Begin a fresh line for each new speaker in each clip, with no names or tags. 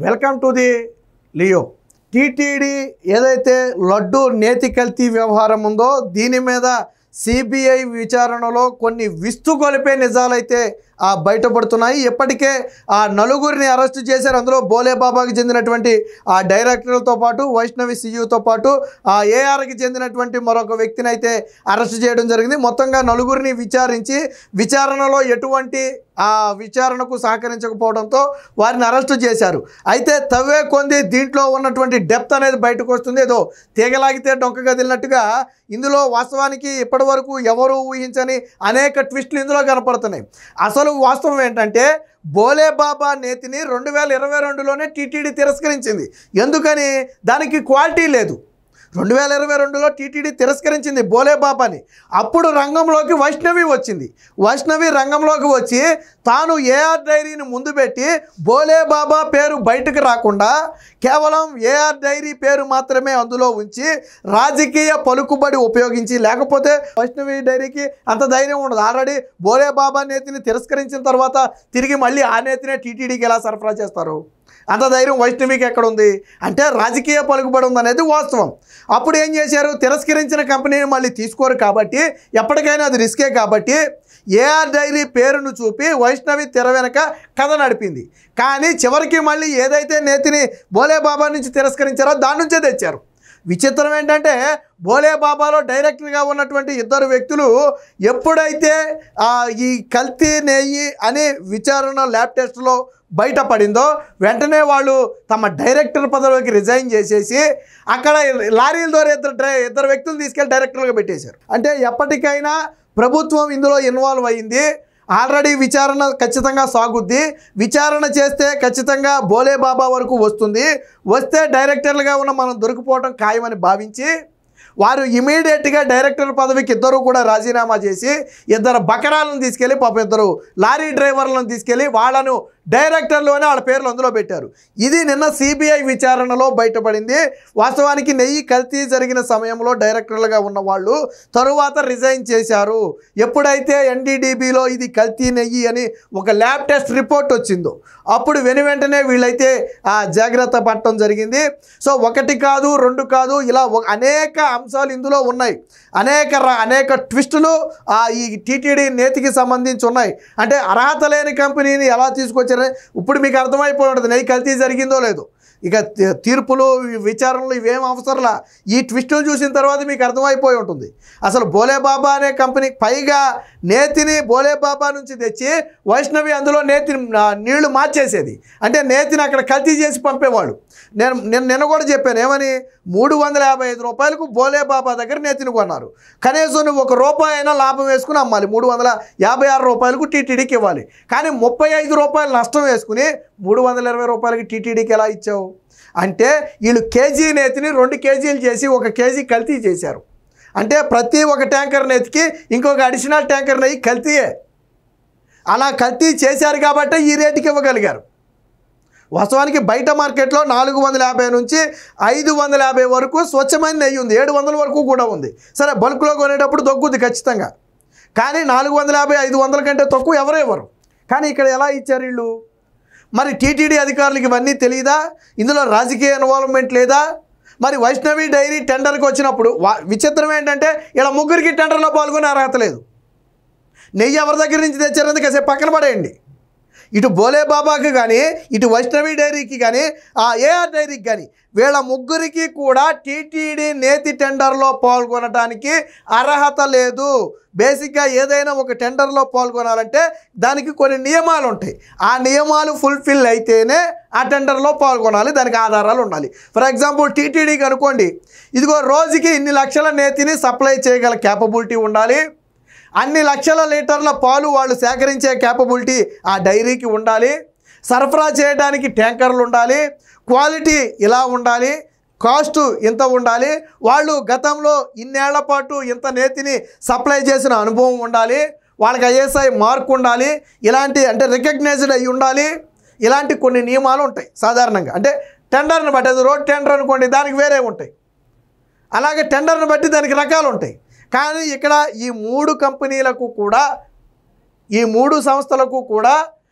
Welcome to the Leo. TTD ఏదైతే లడ్డు నేతి కల్తీ వ్యవహారం ఉందో దీని మీద సిబిఐ విచారణలో కొన్ని విస్తుగొలిపే నిజాలైతే బయటపడుతున్నాయి. ఇప్పటికే నలుగురిని అరెస్టు చేశారు. అందులో బోలేబాబాకి చెందినటువంటి డైరెక్టర్లతో పాటు వైష్ణవి సియుతో పాటు ఏఆర్కి చెందినటువంటి మరొక వ్యక్తిని అయితే అరెస్టు చేయడం జరిగింది. మొత్తంగా నలుగురిని విచారించి విచారణలో ఎటువంటి విచారణకు సహకరించకపోవడంతో వారిని అరెస్టు చేశారు. అయితే తవ్వే కొంది దీంట్లో ఉన్నటువంటి డెప్త్ అనేది బయటకు వస్తుంది. ఏదో తీగలాగితే డొంక కదిలినట్టుగా ఇందులో వాస్తవానికి ఇప్పటి వరకు ఎవరు ఊహించని అనేక ట్విస్టులు ఇందులో కనపడుతున్నాయి. అసలు వాస్తవం ఏంటంటే బోలేబాబా నేతిని 2022లోనే టీటీడీ తిరస్కరించింది. ఎందుకని? దానికి క్వాలిటీ లేదు. 2022లో టీటీడీ తిరస్కరించింది బోలేబాబాని. అప్పుడు రంగంలోకి వైష్ణవి వచ్చింది. వైష్ణవి రంగంలోకి వచ్చి తాను ఏఆర్ డైరీని ముందు పెట్టి బోలేబాబా పేరు బయటకు రాకుండా కేవలం ఏఆర్ డైరీ పేరు మాత్రమే అందులో ఉంచి రాజకీయ పలుకుబడి ఉపయోగించి, లేకపోతే వైష్ణవి డైరీకి అంత ధైర్యం ఉండదు. ఆల్రెడీ బోలేబాబా నేతిని తిరస్కరించిన తర్వాత తిరిగి మళ్ళీ ఆ నేతినే టీటీడీకి ఎలా సరఫరా చేస్తారు? అంత ధైర్యం వైష్ణవికి ఎక్కడుంది? అంటే రాజకీయ పలుకుబడి ఉందనేది వాస్తవం. అప్పుడు ఏం చేశారు? తిరస్కరించిన కంపెనీని మళ్ళీ తీసుకోరు కాబట్టి ఎప్పటికైనా అది రిస్కే కాబట్టి ఏఆర్ డైరీ పేరును చూపి వైష్ణవి తెర వెనక కథ నడిపింది. కానీ చివరికి మళ్ళీ ఏదైతే నేతిని బోలేబాబా నుంచి తిరస్కరించారో దాని నుంచే తెచ్చారు. విచిత్రం ఏంటంటే బోలేబాబాలో డైరెక్టర్గా ఉన్నటువంటి ఇద్దరు వ్యక్తులు ఎప్పుడైతే ఈ కల్తీ నెయ్యి అని విచారణ ల్యాబ్ టెస్ట్లో బయటపడిందో వెంటనే వాళ్ళు తమ డైరెక్టర్ పదవికి రిజైన్ చేసేసి అక్కడ లారీల ద్వారా ఇద్దరు వ్యక్తులు తీసుకెళ్ళి డైరెక్టర్గా పెట్టేశారు. అంటే ఎప్పటికైనా ప్రభుత్వం ఇందులో ఇన్వాల్వ్ అయింది. ఆల్రెడీ విచారణ ఖచ్చితంగా సాగుద్ది. విచారణ చేస్తే ఖచ్చితంగా బోలేబాబా వరకు వస్తుంది. వస్తే డైరెక్టర్లుగా ఉన్న మనం దొరికిపోవడం ఖాయమని భావించి వారు ఇమీడియట్గా డైరెక్టర్ పదవికి ఇద్దరు కూడా రాజీనామా చేసి ఇద్దరు బకరాలను తీసుకెళ్ళి పాపం ఇద్దరు లారీ డ్రైవర్లను తీసుకెళ్ళి వాళ్ళను డైరెక్టర్లోనే వాళ్ళ పేర్లు అందులో పెట్టారు. ఇది నిన్న సిబిఐ విచారణలో బయటపడింది. వాస్తవానికి నెయ్యి కల్తీ జరిగిన సమయంలో డైరెక్టర్లుగా ఉన్న వాళ్ళు తరువాత రిజైన్ చేశారు. ఎప్పుడైతే ఎన్డీడీబీలో ఇది కల్తీ నెయ్యి అని ఒక ల్యాబ్ టెస్ట్ రిపోర్ట్ వచ్చిందో అప్పుడు వెంటనే వీళ్ళైతే జాగ్రత్త పడటం జరిగింది. సో ఒకటి కాదు, రెండు కాదు, ఇలా అనేక అంశాలు ఇందులో ఉన్నాయి. అనేక ట్విస్టులు ఈ టీటీడీ నేతికి సంబంధించి ఉన్నాయి. అంటే అర్హత లేని కంపెనీని ఎలా తీసుకొచ్చారు ఇప్పుడు మీకు అర్థమైపోయి ఉంటుంది నెయ్యి కల్తీ జరిగిందో లేదో. ఇక తీర్పులు విచారణలు ఇవేం అవసరంలా, ఈ ట్విస్టులు చూసిన తర్వాత మీకు అర్థమైపోయి ఉంటుంది. అసలు బోలేబాబా అనే కంపెనీ పైగా నేతిని బోలేబాబా నుంచి తెచ్చి వైష్ణవి అందులో నేతిని నీళ్లు మార్చేసేది. అంటే నేతిని అక్కడ కల్తీ చేసి పంపేవాళ్ళు. నేను నిన్న కూడా చెప్పాను ఏమని, 355 రూపాయలకు బోలేబాబా దగ్గర నేతిని కొన్నారు. కనీసం నువ్వు ₹1 అయినా లాభం వేసుకుని అమ్మాలి. 356 రూపాయలకు టీటీడీకి ఇవ్వాలి. కానీ 35 రూపాయలు నష్టం వేసుకుని 320 రూపాయలకి టీటీడీకి ఎలా ఇచ్చావు? అంటే వీళ్ళు కేజీ నేతిని 2 కేజీలు చేసి 1 కేజీ కల్తీ చేశారు. అంటే ప్రతి ఒక ట్యాంకర్ నేతికి ఇంకొక అడిషనల్ ట్యాంకర్ నెయ్యి కల్తీయే. అలా కల్తీ చేశారు కాబట్టి ఈ రేటుకి ఇవ్వగలిగారు. వాస్తవానికి బయట మార్కెట్లో 450 నుంచి 550 వరకు స్వచ్ఛమైన నెయ్యి ఉంది. 700 వరకు కూడా ఉంది. సరే బల్క్లో కొనేటప్పుడు దొక్కుద్ది ఖచ్చితంగా. కానీ 450, 500 కంటే తక్కువ ఎవరు ఇవ్వరు. కానీ ఇక్కడ ఎలా ఇచ్చారు వీళ్ళు? మరి టీటీడీ అధికారులకు ఇవన్నీ తెలియదా? ఇందులో రాజకీయ ఇన్వాల్వ్మెంట్ లేదా? మరి వైష్ణవి డైరీ టెండర్కి వచ్చినప్పుడు విచిత్రం ఏంటంటే ఇలా ముగ్గురికి టెండర్లో పాల్గొనే అర్హత లేదు. నెయ్యి ఎవరి దగ్గర నుంచి తెచ్చారని కాసేపు పక్కన పడేయండి. ఇటు బోలేబాబాకి కానీ ఇటు వైష్ణవి డైరీకి కానీ ఏఆర్ డైరీకి కానీ వీళ్ళ ముగ్గురికి కూడా టీటీడీ నేతి టెండర్లో పాల్గొనడానికి అర్హత లేదు. బేసిక్గా ఏదైనా ఒక టెండర్లో పాల్గొనాలంటే దానికి కొన్ని నియమాలు ఉంటాయి. ఆ నియమాలు ఫుల్ఫిల్ అయితేనే ఆ టెండర్లో పాల్గొనాలి. దానికి ఆధారాలు ఉండాలి. ఫర్ ఎగ్జాంపుల్ టీటీడీకి అనుకోండి, ఇదిగో రోజుకి ఇన్ని లక్షల నేతిని సప్లై చేయగల క్యాపబిలిటీ ఉండాలి. అన్ని లక్షల లీటర్ల పాలు వాళ్ళు సేకరించే క్యాపబిలిటీ ఆ డైరీకి ఉండాలి. సరఫరా చేయడానికి ట్యాంకర్లు ఉండాలి. క్వాలిటీ ఇలా ఉండాలి. కాస్ట్ ఇంత ఉండాలి. వాళ్ళు గతంలో ఇన్నేళ్ల పాటు ఇంత నేతిని సప్లై చేసిన అనుభవం ఉండాలి. వాళ్ళకి ఐఎస్ఐ మార్క్ ఉండాలి. ఇలాంటి అంటే రికగ్నైజ్డ్ అయి ఉండాలి. ఇలాంటి కొన్ని నియమాలు ఉంటాయి సాధారణంగా. అంటే టెండర్ని బట్టి, అది రోడ్ టెండర్ అనుకోండి దానికి వేరే ఉంటాయి. అలాగే టెండర్ని బట్టి దానికి రకాలు ఉంటాయి. కానీ ఇక్కడ ఈ 3 కంపెనీలకు కూడా, ఈ 3 సంస్థలకు కూడా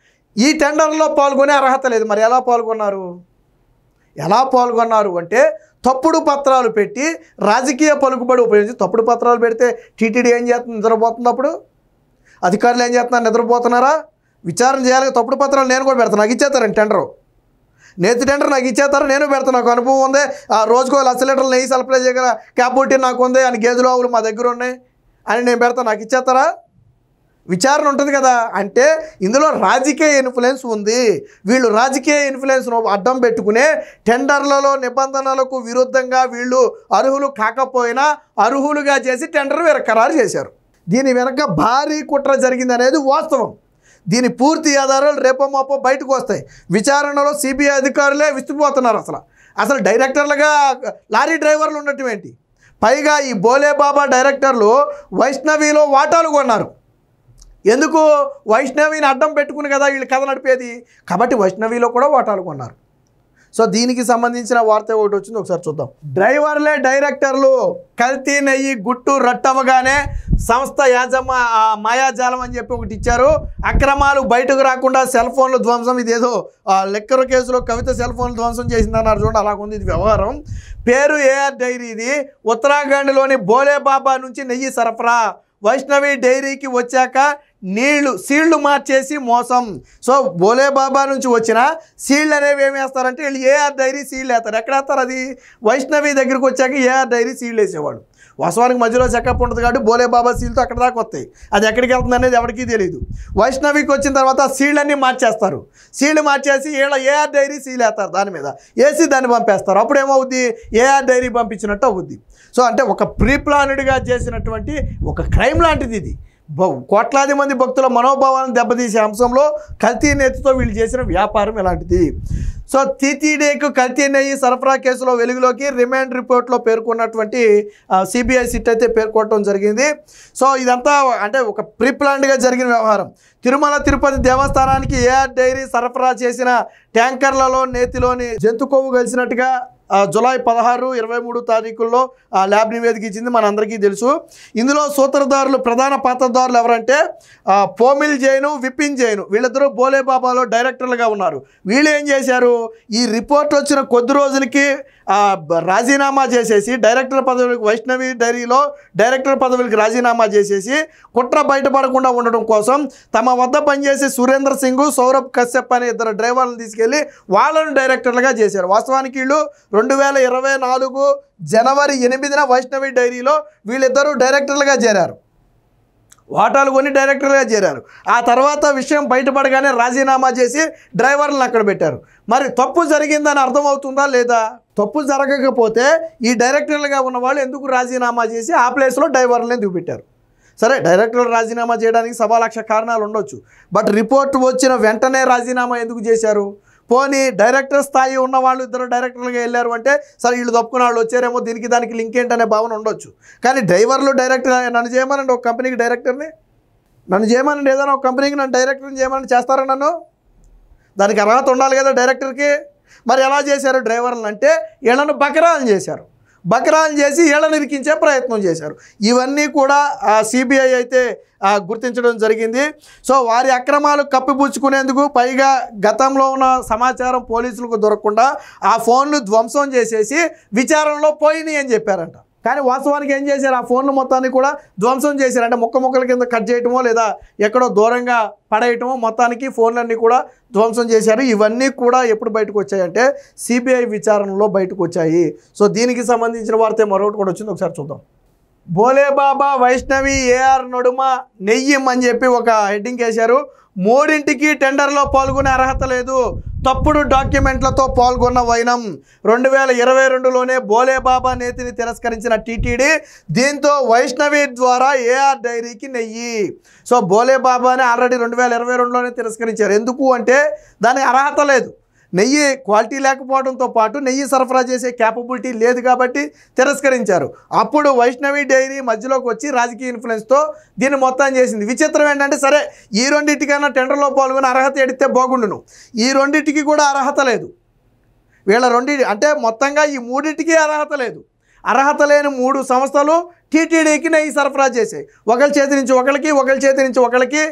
ఈ టెండర్లో పాల్గొనే అర్హత లేదు. మరి ఎలా పాల్గొన్నారు? ఎలా పాల్గొన్నారు అంటే తప్పుడు పత్రాలు పెట్టి రాజకీయ పలుకుబడి ఉపయోగించి తప్పుడు పత్రాలు పెడితే టీటీడీ ఏం చేస్తుంది? నిద్రపోతుంది. అప్పుడు అధికారులు ఏం చేస్తున్నారు? నిద్రపోతున్నారా? విచారణ చేయాలి. తప్పుడు పత్రాలు నేను కూడా పెడతాను, నాకు ఇచ్చేస్తారండి టెండరు, నేతి టెండర్ నాకు ఇచ్చేస్తారు, నేను పెడతాను, నాకు అనుభవం ఉంది, ఆ రోజుకో 1,00,000 లీటర్లు నెయ్యి సప్లై చేయగల క్యాపబిలిటీ నాకు ఉంది అని, గేదెలు ఆవులు మా దగ్గర ఉన్నాయి అని నేను పెడతాను, నాకు ఇచ్చేస్తారా? విచారణ ఉంటుంది కదా. అంటే ఇందులో రాజకీయ ఇన్ఫ్లుయెన్స్ ఉంది. వీళ్ళు రాజకీయ ఇన్ఫ్లుయెన్స్ను అడ్డం పెట్టుకునే టెండర్లలో నిబంధనలకు విరుద్ధంగా వీళ్ళు అర్హులు కాకపోయినా అర్హులుగా చేసి టెండర్ ఖరారు చేశారు. దీని వెనక భారీ కుట్ర జరిగింది అనేది వాస్తవం. దీని పూర్తి ఆధారాలు రేపో మాపో బయటకు వస్తాయి. విచారణలో సిబిఐ అధికారులే విస్తుపోతున్నారు. అసలు డైరెక్టర్లుగా లారీ డ్రైవర్లు ఉండటం ఏంటి? పైగా ఈ బోలేబాబా డైరెక్టర్లు వైష్ణవిలో వాటాలు కొన్నారు. ఎందుకు? వైష్ణవిని అడ్డం పెట్టుకుని కదా వీళ్ళు కథ నడిపేది, కాబట్టి వైష్ణవిలో కూడా వాటాలు కొన్నారు. సో దీనికి సంబంధించిన వార్త ఒకటి వచ్చింది, ఒకసారి చూద్దాం. డ్రైవర్లే డైరెక్టర్లు, కల్తీ నెయ్యి గుట్టు రట్టవగానే సంస్థ మాయాజాలం అని చెప్పి ఒకటి ఇచ్చారు. అక్రమాలు బయటకు రాకుండా సెల్ ఫోన్లు ధ్వంసం, ఇదేదో లెక్కర కేసులో కవిత సెల్ ఫోన్లు ధ్వంసం చేసిందన్నారు చూడండి, అలాగుంది ఇది వ్యవహారం. పేరు ఏఆర్ డైరీ. ఇది ఉత్తరాఖండ్లోని బోలేబాబా నుంచి నెయ్యి సరఫరా. వైష్ణవి డైరీకి వచ్చాక సీళ్లు మార్చేసి మోసం. సో బోలేబాబా నుంచి వచ్చిన సీళ్ళు అనేవి ఏమి వేస్తారంటే వీళ్ళు ఏఆర్ డైరీ సీళ్ళు వేస్తారు. ఎక్కడ వేస్తారు? అది వైష్ణవి దగ్గరికి వచ్చాక ఏఆర్ డైరీ సీళ్ళు వేసేవాడు. వాస్తవానికి మధ్యలో చెకప్ ఉంటుంది కాబట్టి బోలేబాబా సీల్తో అక్కడ దాకా వస్తాయి. అది ఎక్కడికి వెళ్తుంది అనేది ఎవరికీ తెలియదు. వైష్ణవికి వచ్చిన తర్వాత సీళ్ళన్నీ మార్చేస్తారు. సీళ్ళు మార్చేసి వీళ్ళ ఏఆర్ డైరీ సీల్ వేస్తారు, దాని మీద వేసి దాన్ని పంపేస్తారు. అప్పుడు ఏమవుద్ది? ఏఆర్ డైరీ పంపించినట్టు అవుద్ది. సో అంటే ఒక ప్రీ ప్లాన్డ్గా చేసినటువంటి ఒక క్రైమ్ లాంటిది ఇది. కోట్లాది మంది భక్తుల మనోభావాలను దెబ్బతీసే అంశంలో కల్తీ నెయ్యితో వీళ్ళు చేసిన వ్యాపారం ఇలాంటిది. సో టీటీడీకి కల్తీ నెయ్యి సరఫరా కేసులో వెలుగులోకి రిమాండ్ రిపోర్ట్లో పేర్కొన్నటువంటి సిబిఐ సిట్ అయితే పేర్కొనడం జరిగింది. సో ఇదంతా అంటే ఒక ప్రీ ప్లాన్డ్గా జరిగిన వ్యవహారం. తిరుమల తిరుపతి దేవస్థానానికి ఏఆర్ డైరీ సరఫరా చేసిన ట్యాంకర్లలో నేతిలోని జంతు కొవ్వు కలిసినట్టుగా జూలై 16, 23 తారీఖుల్లో ల్యాబ్ నివేదిక ఇచ్చింది, మనందరికీ తెలుసు. ఇందులో సూత్రధారులు, ప్రధాన పాత్రధారులు ఎవరంటే పోమిల్ జైను, విపిన్ జైను, వీళ్ళిద్దరూ బోలేబాబాలో డైరెక్టర్లుగా ఉన్నారు. వీళ్ళు ఏం చేశారు? ఈ రిపోర్ట్ వచ్చిన కొద్ది రోజులకి రాజీనామా చేసేసి డైరెక్టర్ పదవికి, వైష్ణవి డైరీలో డైరెక్టర్ పదవులకి రాజీనామా చేసేసి కుట్ర బయటపడకుండా ఉండడం కోసం తమ వద్ద పనిచేసే సురేంద్ర సింగ్, సౌరభ్ కశ్యప్ అనే 2 డ్రైవర్లను తీసుకెళ్లి వాళ్ళను డైరెక్టర్లుగా చేశారు. వాస్తవానికి వీళ్ళు 2024 జనవరి 8న వైష్ణవి డైరీలో వీళ్ళిద్దరూ డైరెక్టర్లుగా చేరారు. వాటాలు కొని డైరెక్టర్గా చేరారు. ఆ తర్వాత విషయం బయటపడగానే రాజీనామా చేసి డ్రైవర్లను అక్కడ పెట్టారు. మరి తప్పు జరిగిందని అర్థమవుతుందా లేదా? తప్పు జరగకపోతే ఈ డైరెక్టర్లుగా ఉన్న వాళ్ళు ఎందుకు రాజీనామా చేసి ఆ ప్లేస్లో డ్రైవర్లను ఎందుకు పెట్టారు? సరే, డైరెక్టర్లు రాజీనామా చేయడానికి 1,00,000 కారణాలు ఉండొచ్చు. బట్ రిపోర్ట్ వచ్చిన వెంటనే రాజీనామా ఎందుకు చేశారు? పోనీ డైరెక్టర్ స్థాయి ఉన్న వాళ్ళు 2 డైరెక్టర్లుగా వెళ్ళారు అంటే సరే వీళ్ళు తప్పుకున్న వాళ్ళు వచ్చారేమో, దీనికి దానికి లింక్ ఏంటనే భావన ఉండొచ్చు. కానీ డ్రైవర్లు డైరెక్టర్, నన్ను చేయమనండి ఒక కంపెనీకి డైరెక్టర్ని, నన్ను చేయమనండి ఏదైనా ఒక కంపెనీకి నన్ను డైరెక్టర్ని చేయమని చేస్తారా? నన్ను దానికి అర్హత ఉండాలి కదా డైరెక్టర్కి. మరి ఎలా చేశారు డ్రైవర్లను అంటే వీళ్ళను బకరాలు చేశారు. బకరాలు చేసి వీళ్ళని ఇరికించే ప్రయత్నం చేశారు. ఇవన్నీ కూడా సిబిఐ అయితే గుర్తించడం జరిగింది. సో వారి అక్రమాలు కప్పిపుచ్చుకునేందుకు పైగా గతంలో ఉన్న సమాచారం పోలీసులకు దొరకకుండా ఆ ఫోన్లు ధ్వంసం చేసేసి విచారణలో పోయినాయి అని చెప్పారంట. కానీ వాస్తవానికి ఏం చేశారు? ఆ ఫోన్లు మొత్తాన్ని కూడా ధ్వంసం చేశారు. అంటే ముక్కల కింద కట్ చేయటమో లేదా ఎక్కడో దూరంగా పడేయటమో, మొత్తానికి ఫోన్లన్నీ కూడా ధ్వంసం చేశారు. ఇవన్నీ కూడా ఎప్పుడు బయటకు వచ్చాయంటే సిబిఐ విచారణలో బయటకు వచ్చాయి. సో దీనికి సంబంధించిన వార్త మరొకటి కూడా వచ్చింది, ఒకసారి చూద్దాం. బోలేబాబా, వైష్ణవి, ఏఆర్ నడుమ నెయ్యం అని చెప్పి ఒక హెడ్డింగ్ వేశారు. 3ంటికి టెండర్లో పాల్గొనే అర్హత లేదు, తప్పుడు డాక్యుమెంట్లతో పాల్గొన్న వైనం. 2022లోనే బోలేబాబా నేతిని తిరస్కరించిన టీటీడీ, దీంతో వైష్ణవి ద్వారా ఏఆర్ డైరీకి నెయ్యి. సో బోలేబాబాని ఆల్రెడీ 2022లోనే తిరస్కరించారు. ఎందుకు అంటే దానికి అర్హత లేదు, నెయ్యి క్వాలిటీ లేకపోవడంతో పాటు నెయ్యి సరఫరా చేసే క్యాపబిలిటీ లేదు కాబట్టి తిరస్కరించారు. అప్పుడు వైష్ణవి డైరీ మధ్యలోకి వచ్చి రాజకీయ ఇన్ఫ్లుయెన్స్తో దీన్ని మొత్తం చేసింది. విచిత్రం ఏంటంటే సరే ఈ 2టికైనా టెండర్లో పాల్గొని అర్హత ఎడితే బాగుండును, ఈ 2టికి కూడా అర్హత లేదు. వీళ్ళ 2 అంటే మొత్తంగా ఈ 3టికి అర్హత లేదు. అర్హత లేని 3 సంస్థలు టీటీడీకి నెయ్యి సరఫరా చేసాయి. ఒకరి చేతి నుంచి ఒకరికి, ఒకరి చేతి నుంచి ఒకరికి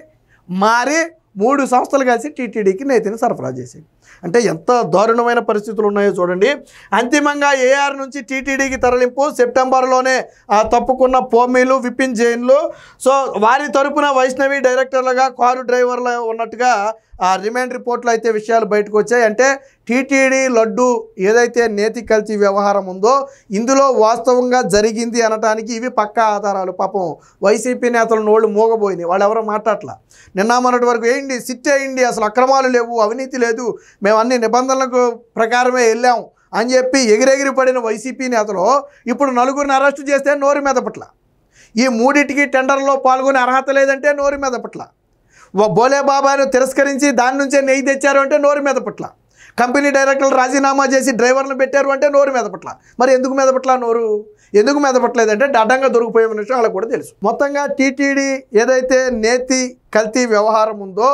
మారి 3 సంస్థలు కలిసి టీటీడీకి నేతిని సరఫరా చేసాయి. అంటే ఎంత దారుణమైన పరిస్థితులు ఉన్నాయో చూడండి. అంతిమంగా ఏఆర్ నుంచి టీటీడీకి తరలింపు, సెప్టెంబర్లోనే తప్పుకున్న పోమీలు, విపిన్ జైన్లు. సో వారి తరపున వైష్ణవి డైరెక్టర్లుగా, కారు డ్రైవర్లు ఉన్నట్టుగా రిమాండ్ రిపోర్ట్లో అయితే విషయాలు బయటకు వచ్చాయి. అంటే టీటీడీ లడ్డు ఏదైతే నేతి కల్తీ వ్యవహారం ఉందో ఇందులో వాస్తవంగా జరిగింది అనటానికి ఇవి పక్కా ఆధారాలు. పాపం వైసీపీ నేతలు నోళ్ళు మోగబోయినాయి, వాళ్ళు ఎవరో మాట్లాడలా. నిన్న మొన్నటి వరకు వేయండి, సిట్ వేయండి, అసలు అక్రమాలు లేవు, అవినీతి లేదు, మేము అన్ని నిబంధనలకు ప్రకారమే వెళ్ళాం అని చెప్పి ఎగిరెగిరి పడిన వైసీపీ నేతలు ఇప్పుడు నలుగురిని అరెస్టు చేస్తే నోరు మీద పట్ల, ఈ మూడింటికి టెండర్లో పాల్గొనే అర్హత లేదంటే నోరు మీద పట్ల, బోలే బాబాను తిరస్కరించి దాని నుంచే నెయ్యి తెచ్చారు అంటే నోరు మీద పట్ల, కంపెనీ డైరెక్టర్లు రాజీనామా చేసి డ్రైవర్లు పెట్టారు అంటే నోరు మీద పట్ల. మరి ఎందుకు మీద పట్ల నోరు ఎందుకు మీద పట్టలేదంటే అడ్డంగా దొరికిపోయే విషయం వాళ్ళకు కూడా తెలుసు. మొత్తంగా టీటీడీ ఏదైతే నేతి కల్తీ వ్యవహారం ఉందో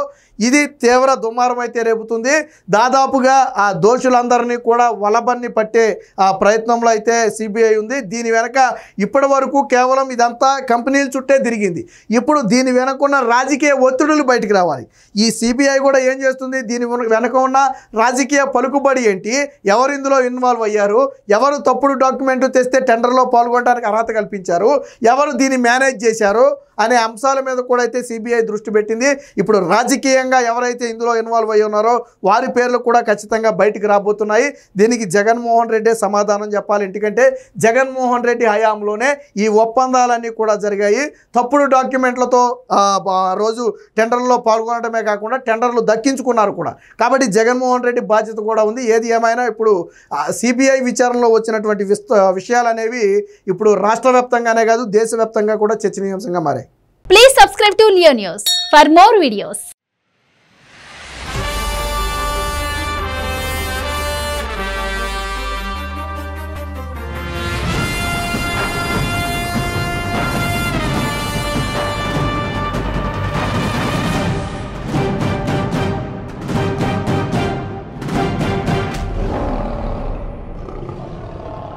ఇది తీవ్ర దుమారం అయితే రేపుతుంది. దాదాపుగా ఆ దోషులందరినీ కూడా వలబన్ని పట్టే ఆ ప్రయత్నంలో అయితే సిబిఐ ఉంది. దీని వెనక ఇప్పటి వరకు కేవలం ఇదంతా కంపెనీల చుట్టే తిరిగింది. ఇప్పుడు దీని వెనకున్న రాజకీయ ఒత్తిడులు బయటికి రావాలి. ఈ సిబిఐ కూడా ఏం చేస్తుంది, దీని వెనక ఉన్న రాజకీయ పలుకుబడి ఏంటి, ఎవరు ఇందులో ఇన్వాల్వ్ అయ్యారు, ఎవరు తప్పుడు డాక్యుమెంట్ తెస్తే టెండర్లో పాల్గొనడానికి అర్హత కల్పించారు, ఎవరు దీన్ని మేనేజ్ చేశారు అనే అంశాల మీద కూడా అయితే సిబిఐ దృష్టి పెట్టింది. ఇప్పుడు రాజకీయంగా ఎవరైతే ఇందులో ఇన్వాల్వ్ అయ్యి ఉన్నారో వారి పేర్లు కూడా ఖచ్చితంగా బయటికి రాబోతున్నాయి. దీనికి జగన్మోహన్ రెడ్డి సమాధానం చెప్పాలి. ఎందుకంటే జగన్మోహన్ రెడ్డి హయాంలోనే ఈ ఒప్పందాలన్నీ కూడా జరిగాయి. తప్పుడు డాక్యుమెంట్లతో రోజు టెండర్లో పాల్గొనడమే కాకుండా టెండర్లు దక్కించుకున్నారు కూడా. కాబట్టి జగన్మోహన్ రెడ్డి బాధ్యత కూడా ఉంది. ఏది ఏమైనా ఇప్పుడు సిబిఐ విచారణలో వచ్చినటువంటి విషయాలు అనేవి ఇప్పుడు రాష్ట్ర వ్యాప్తంగానే కాదు దేశవ్యాప్తంగా కూడా చర్చనీయాంశంగా మారాయి.
Please subscribe to Leo News for more videos.